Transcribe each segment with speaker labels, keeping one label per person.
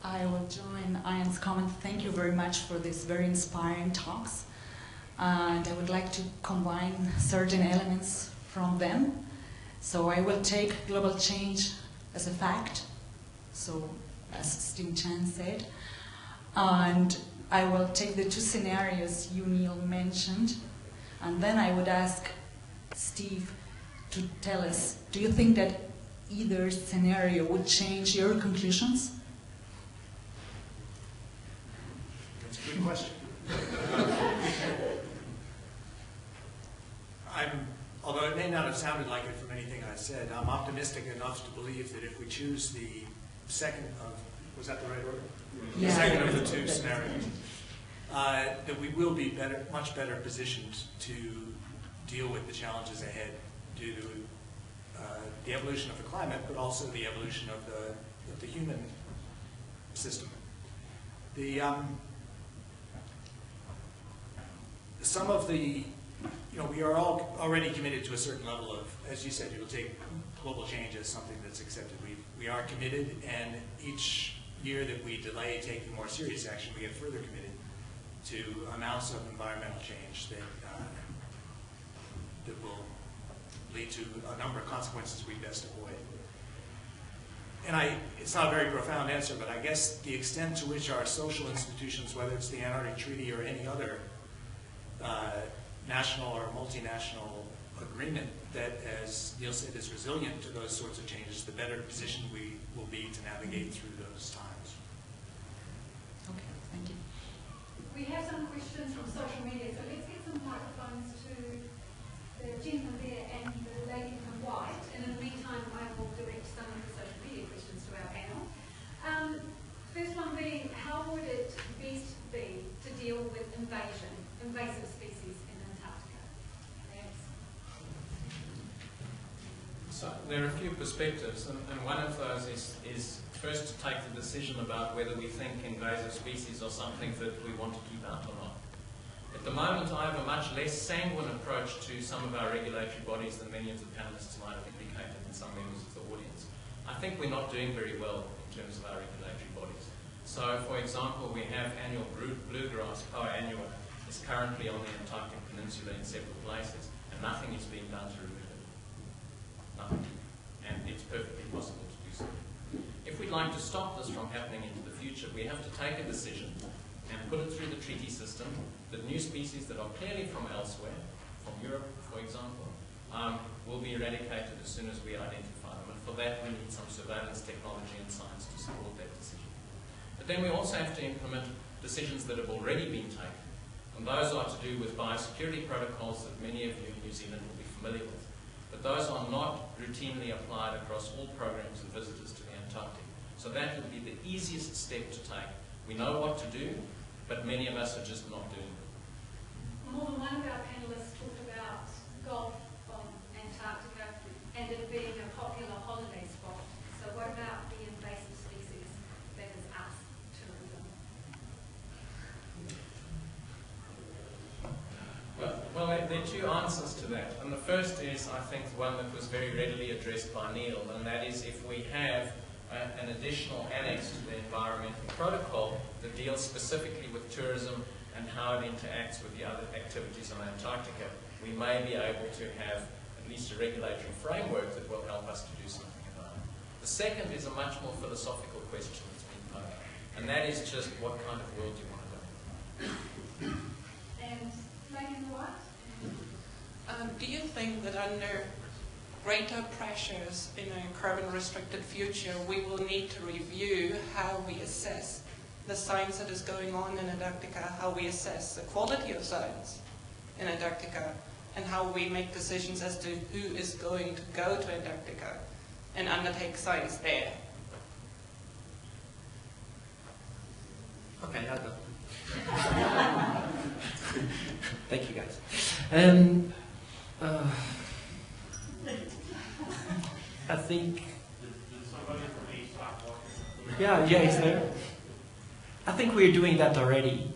Speaker 1: I will join Ian's comment. Thank you very much for these very inspiring talks. And I would like to combine certain elements from them. So I will take global change as a fact, so as Steve Chan said. And I will take the two scenarios you, Neil, mentioned. And then I would ask Steve to tell us, do you think that either scenario would change your conclusions?
Speaker 2: That's a good question. Although it may not have sounded like it from anything I said, I'm optimistic enough to believe that if we choose the second of, was that the right order?
Speaker 1: Yeah.
Speaker 2: The second of the two scenarios, that we will be much better positioned to deal with the challenges ahead due to the evolution of the climate, but also the evolution of the human system. Some of the, we are all already committed to a certain level of, as you said, you'll take global change as something that's accepted. We are committed, and each year that we delay taking more serious action, we get further committed to amounts of environmental change that will lead to a number of consequences we best avoid. And it's not a very profound answer, but I guess the extent to which our social institutions, whether it's the Antarctic Treaty or any other national or multinational agreement that, as Neil said, is resilient to those sorts of changes, the better position we will be to navigate through those times.
Speaker 1: Okay, thank you.
Speaker 3: We have some questions from social media, so let's get some microphones to the gentleman there and the lady in white, and in the meantime I will direct some of the social media questions to our panel. First one being, how would it best be to deal with invasive species in Antarctica?
Speaker 4: So there are a few perspectives, and one of those is first to take the decision about whether we think invasive species are something that we want to keep out or not. At the moment, I have a much less sanguine approach to some of our regulatory bodies than many of the panelists might have indicated, and some members of the audience. I think we're not doing very well in terms of our regulatory bodies. So, for example, we have annual bluegrass, Poa annua, is currently on the Antarctic Peninsula in several places, and nothing is being done to remove it. Nothing. And it's perfectly possible to do so. If we'd like to stop this from happening into the future, we have to take a decision and put it through the treaty system that new species that are clearly from elsewhere, from Europe, for example, will be eradicated as soon as we identify them. And for that, we need some surveillance technology and science to support that decision. But then we also have to implement decisions that have already been taken. And those are to do with biosecurity protocols that many of you in New Zealand will be familiar with. But those are not routinely applied across all programs and visitors to the Antarctic. So that would be the easiest step to take. We know what to do, but many of us are just not doing it.
Speaker 3: More than one of our panelists talked about golf on Antarctica and it being a popular holiday spot. So what about the invasive species that is us, tourism?
Speaker 4: Well, there are two answers to that. And the first is, I think, one that was very readily addressed by Neil, and that is if we have an additional annex to the environmental protocol that deals specifically with tourism and how it interacts with the other activities on Antarctica, we may be able to have at least a regulatory framework that will help us to do something about it. The second is a much more philosophical question that's been posed, and that is just what kind of world do you want to live in?
Speaker 3: And lady in the white?
Speaker 5: Do you think that under greater pressures in a carbon-restricted future, we will need to review how we assess the science that is going on in Antarctica, how we assess the quality of science in Antarctica, and how we make decisions as to who is going to go to Antarctica and undertake science there?
Speaker 6: Okay, I'll go. Thank you, guys. I think. Yeah, he's there. I think we're doing that already,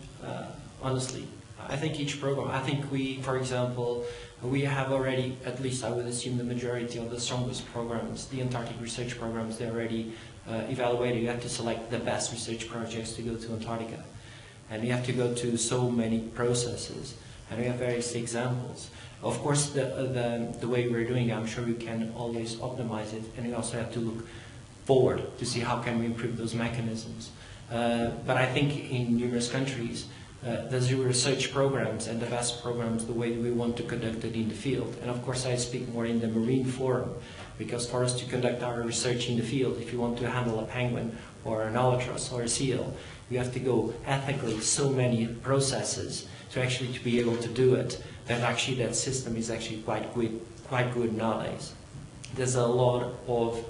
Speaker 6: honestly. I think each program, I think we, for example, we have already, at least I would assume the majority of the strongest programs, the Antarctic research programs, they're already evaluated. You have to select the best research projects to go to Antarctica. And you have to go to so many processes. And we have various examples. Of course, the way we're doing it, I'm sure we can always optimize it. And we also have to look forward to see how can we improve those mechanisms. But I think in numerous countries, there's research programs and the vast programs the way we want to conduct it in the field. And of course I speak more in the marine forum, because for us to conduct our research in the field, if you want to handle a penguin or an albatross or a seal, you have to go ethically so many processes to actually to be able to do it, that actually that system is actually quite good nowadays. There's a lot of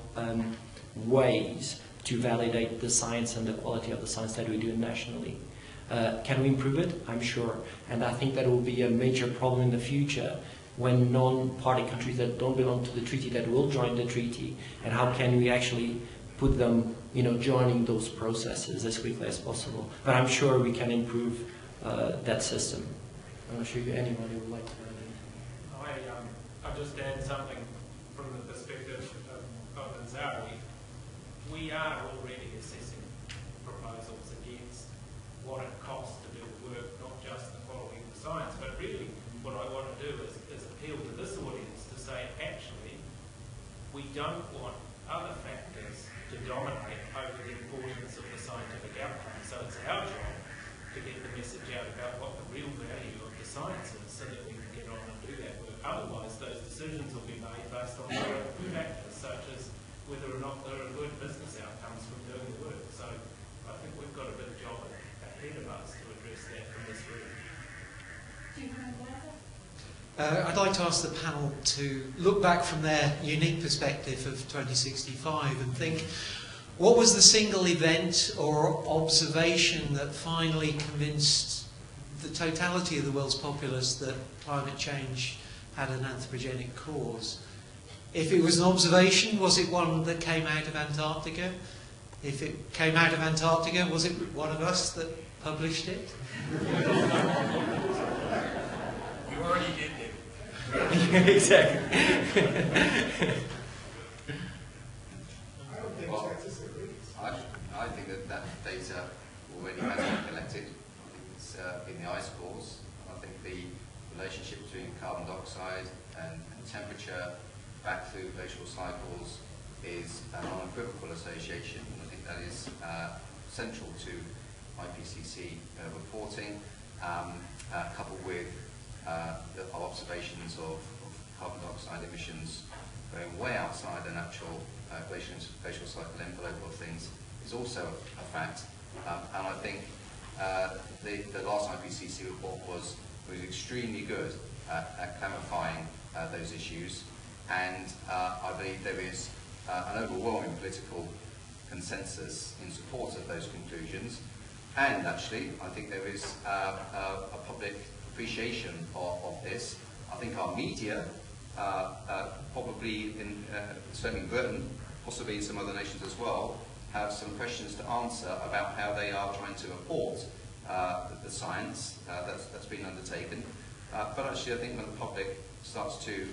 Speaker 6: ways to validate the science and the quality of the science that we do nationally. Can we improve it? I'm sure. And I think that will be a major problem in the future when non-party countries that don't belong to the treaty that will join the treaty, and how can we actually put them, joining those processes as quickly as possible. But I'm sure we can improve that system. I'm not sure if anybody would like to add anything.
Speaker 4: I'll just add something from the perspective of Ansari. We are already assessing proposals against what it costs to do the work, not just the quality of the science, but really what I want to do is appeal to this audience to say, actually, we don't want other factors to dominate over the importance of the scientific outcome. So it's our job to get the message out about what the real value of the science is so that we can get on and do that work. Otherwise, those decisions will be made based on other factors, such as whether or not there are good business outcomes from doing the work. So I think we've got a big job ahead of us to address that from this room.
Speaker 7: I'd like to ask the panel to look back from their unique perspective of 2065 and think, what was the single event or observation that finally convinced the totality of the world's populace that climate change had an anthropogenic cause? If it was an observation, was it one that came out of Antarctica? If it came out of Antarctica, was it one of us that published it?
Speaker 2: You already did, David.
Speaker 6: Exactly.
Speaker 8: Well, I think that data already has been collected. I think it's in the ice cores. I think the relationship between carbon dioxide and temperature back through glacial cycles is an unequivocal association. I think that is central to IPCC reporting, coupled with our observations of carbon dioxide emissions going way outside the natural glacial cycle envelope of things is also a fact. And I think the last IPCC report was extremely good at clarifying those issues, and I believe there is an overwhelming political consensus in support of those conclusions, and actually I think there is a public appreciation of this. I think our media, probably certainly in Britain, possibly in some other nations as well, have some questions to answer about how they are trying to report the science that's been undertaken. But actually I think when the public starts to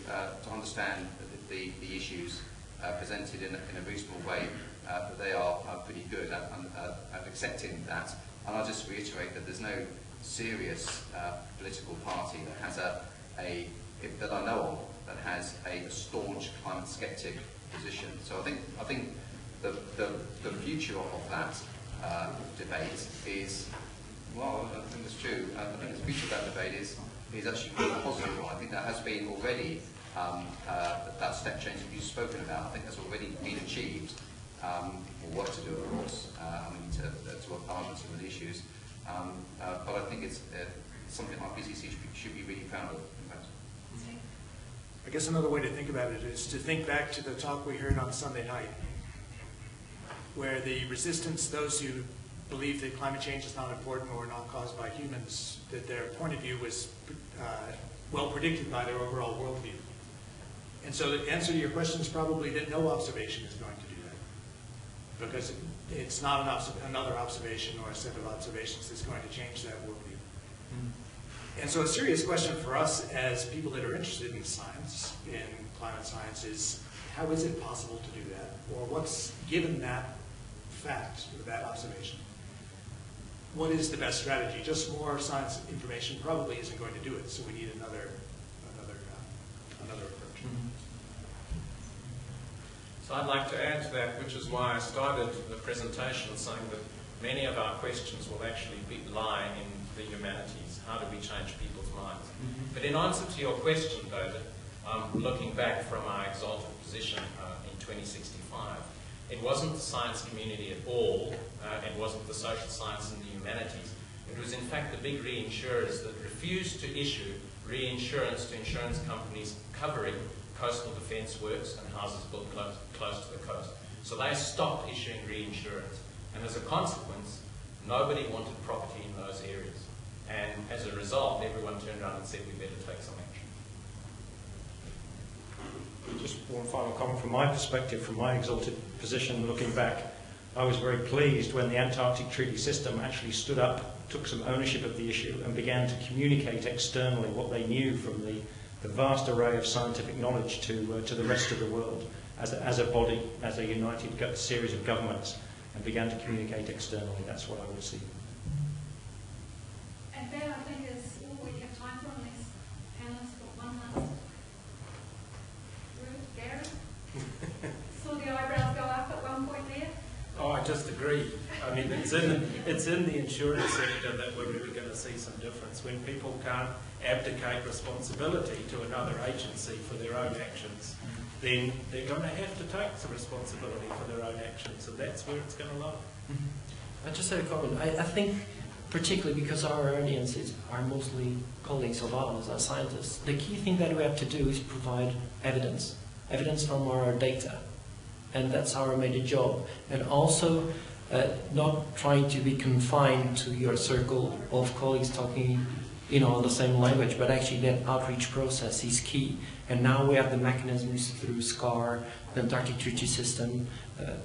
Speaker 8: understand the issues presented in a reasonable way, that they are pretty good at accepting that. And I'll just reiterate that there's no serious political party that has that I know of, that has a staunch climate skeptic position. So I think the future of that debate is, well, I think it's true. I think the future of that debate is actually quite positive. I think that has been already that step change that you've spoken about. I think that's already been achieved. More work to do, of course. We need to work hard on some of the issues. But I think it's something IPCC should be really proud of, in fact.
Speaker 2: I guess another way to think about it is to think back to the talk we heard on Sunday night, where the resistance, those who believe that climate change is not important or not caused by humans, that their point of view was well predicted by their overall worldview. And so the answer to your question is probably that no observation is going to do that, because it's not another observation or a set of observations that's going to change that worldview. And so a serious question for us as people that are interested in science, in climate science, is how is it possible to do that? Or what's, given that fact, or that observation, what is the best strategy? Just more science information probably isn't going to do it, so we need another approach.
Speaker 4: So I'd like to add to that, which is why I started the presentation saying that many of our questions will actually lie in the humanities. How do we change people's minds? But in answer to your question, David, looking back from our exalted position in 2065, it wasn't the science community at all, it wasn't the social science and the humanities. It was in fact the big reinsurers that refused to issue reinsurance to insurance companies covering coastal defence works and houses built close to the coast. So they stopped issuing reinsurance. And as a consequence, nobody wanted property in those areas. And as a result, everyone turned around and said, we better take some action.
Speaker 9: Just one final comment from my perspective, from my exalted position looking back. I was very pleased when the Antarctic Treaty System actually stood up, took some ownership of the issue and began to communicate externally what they knew from the vast array of scientific knowledge to the rest of the world as a body, as a united series of governments, and began to communicate externally. That's what I would see.
Speaker 3: And that, I think, is all we have time for, unless panelists got one last word. Gary? Saw the eyebrows go up at one point there.
Speaker 10: Oh, I just agree. I mean, it's in the insurance sector that we're really going to see some difference. When people can't abdicate responsibility to another agency for their own actions, then they're going to have to take some responsibility for their own actions, and that's where it's going to lie.
Speaker 6: I just had a comment. I think, particularly because our audiences are mostly colleagues of ours, our scientists, the key thing that we have to do is provide evidence from our data. And that's our major job. And also, not trying to be confined to your circle of colleagues talking, on the same language, but actually that outreach process is key. And now we have the mechanisms through SCAR, the Antarctic Treaty System,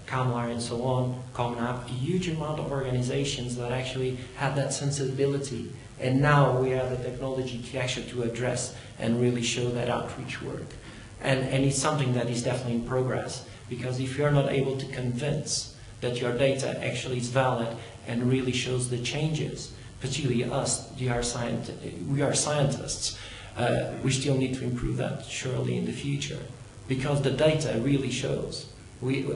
Speaker 6: CAMLAR, and so on, coming up, a huge amount of organizations that actually have that sensibility. And now we have the technology to actually to address and really show that outreach work. And it's something that is definitely in progress. Because if you're not able to convince that your data actually is valid and really shows the changes, particularly us, we are scientists, we still need to improve that surely in the future. Because the data really shows.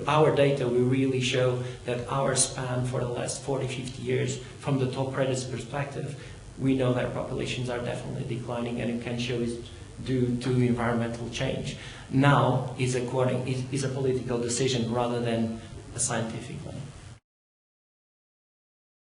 Speaker 6: Our data will really show that our span for the last 40, 50 years, from the top predators perspective, we know that populations are definitely declining, and it can show is due to environmental change. Now is a political decision rather than a scientific one.